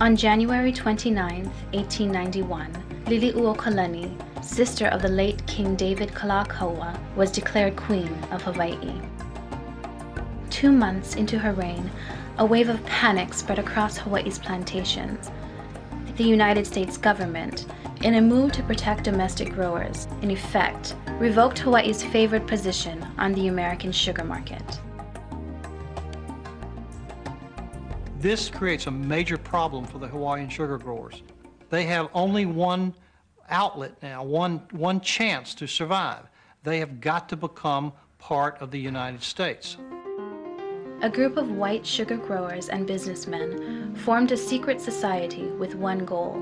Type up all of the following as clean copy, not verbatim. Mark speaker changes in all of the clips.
Speaker 1: On January 29, 1891, Liliuokalani, sister of the late King David Kalakaua, was declared Queen of Hawaii. 2 months into her reign, a wave of panic spread across Hawaii's plantations. The United States government, in a move to protect domestic growers, in effect, revoked Hawaii's favored position on the American sugar market.
Speaker 2: This creates a major problem for the Hawaiian sugar growers. They have only one outlet now, one chance to survive. They have got to become part of the United States.
Speaker 1: A group of white sugar growers and businessmen formed a secret society with one goal: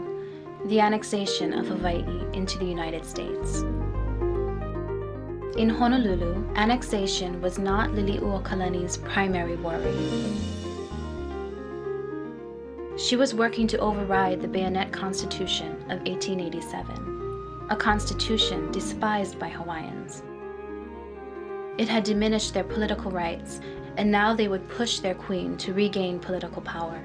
Speaker 1: the annexation of Hawaii into the United States. In Honolulu, annexation was not Liliuokalani's primary worry. She was working to override the Bayonet Constitution of 1887, a constitution despised by Hawaiians. It had diminished their political rights, and now they would push their queen to regain political power.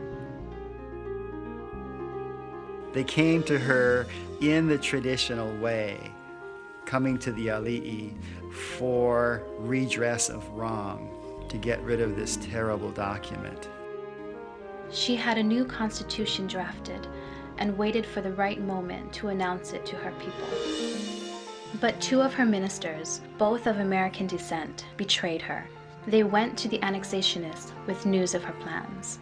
Speaker 3: They came to her in the traditional way, coming to the ali'i for redress of wrong, to get rid of this terrible document.
Speaker 1: She had a new constitution drafted and waited for the right moment to announce it to her people. But 2 of her ministers, both of American descent, betrayed her. They went to the annexationists with news of her plans.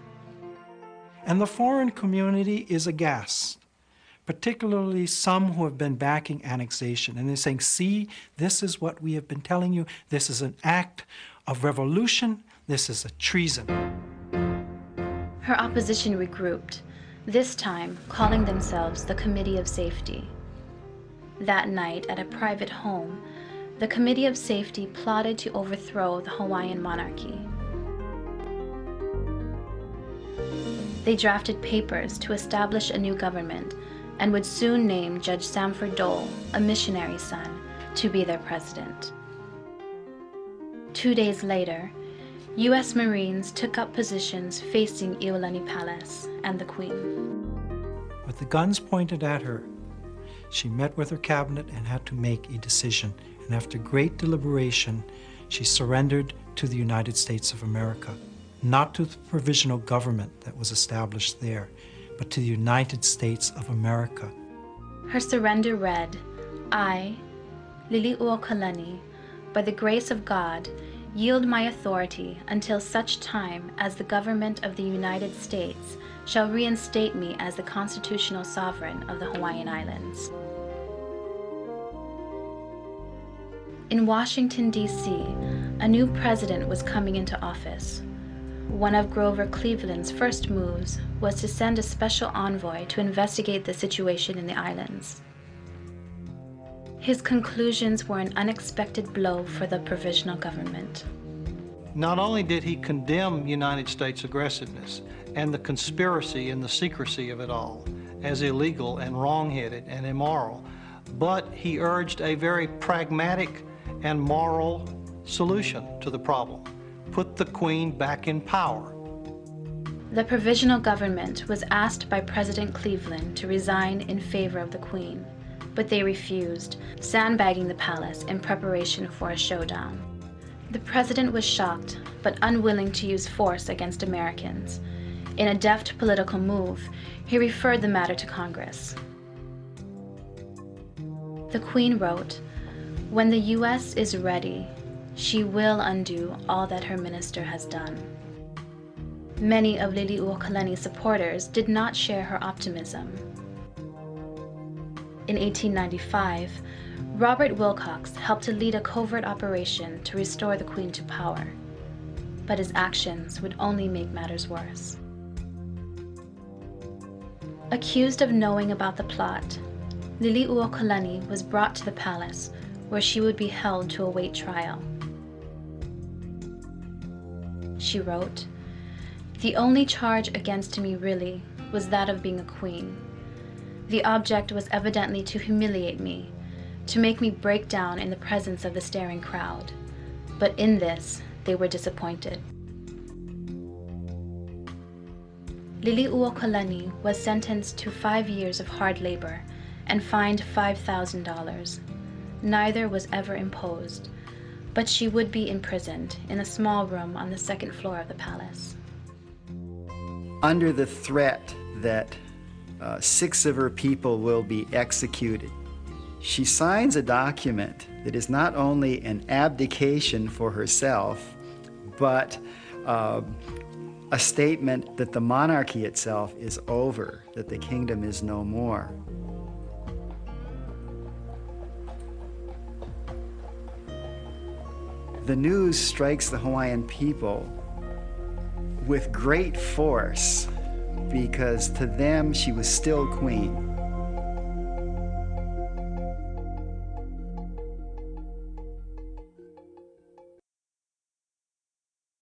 Speaker 4: And the foreign community is aghast, particularly some who have been backing annexation. And they're saying, see, this is what we have been telling you. This is an act of revolution. This is a treason.
Speaker 1: Her opposition regrouped, this time calling themselves the Committee of Safety. That night, at a private home, the Committee of Safety plotted to overthrow the Hawaiian monarchy. They drafted papers to establish a new government and would soon name Judge Sanford Dole, a missionary son, to be their president. 2 days later, U.S. Marines took up positions facing Iolani Palace and the Queen.
Speaker 4: With the guns pointed at her, she met with her cabinet and had to make a decision. And after great deliberation, she surrendered to the United States of America, not to the provisional government that was established there, but to the United States of America.
Speaker 1: Her surrender read, I, Liliuokalani, by the grace of God, yield my authority until such time as the government of the United States shall reinstate me as the constitutional sovereign of the Hawaiian Islands. In Washington, D.C., a new president was coming into office. One of Grover Cleveland's first moves was to send a special envoy to investigate the situation in the islands. His conclusions were an unexpected blow for the provisional government.
Speaker 2: Not only did he condemn United States aggressiveness and the conspiracy and the secrecy of it all as illegal and wrong-headed and immoral, but he urged a very pragmatic and moral solution to the problem. Put the Queen back in power.
Speaker 1: The provisional government was asked by President Cleveland to resign in favor of the Queen, but they refused, sandbagging the palace in preparation for a showdown. The president was shocked, but unwilling to use force against Americans. In a deft political move, he referred the matter to Congress. The Queen wrote, "When the U.S. is ready, she will undo all that her minister has done." Many of Liliuokalani's supporters did not share her optimism. In 1895, Robert Wilcox helped to lead a covert operation to restore the Queen to power, but his actions would only make matters worse. Accused of knowing about the plot, Liliuokalani was brought to the palace, where she would be held to await trial. She wrote, "The only charge against me really was that of being a queen. The object was evidently to humiliate me, to make me break down in the presence of the staring crowd. But in this, they were disappointed." Liliuokalani was sentenced to 5 years of hard labor and fined $5,000. Neither was ever imposed, but she would be imprisoned in a small room on the second floor of the palace.
Speaker 3: Under the threat that 6 of her people will be executed, she signs a document that is not only an abdication for herself, but a statement that the monarchy itself is over, that the kingdom is no more. The news strikes the Hawaiian people with great force because to them she was still queen.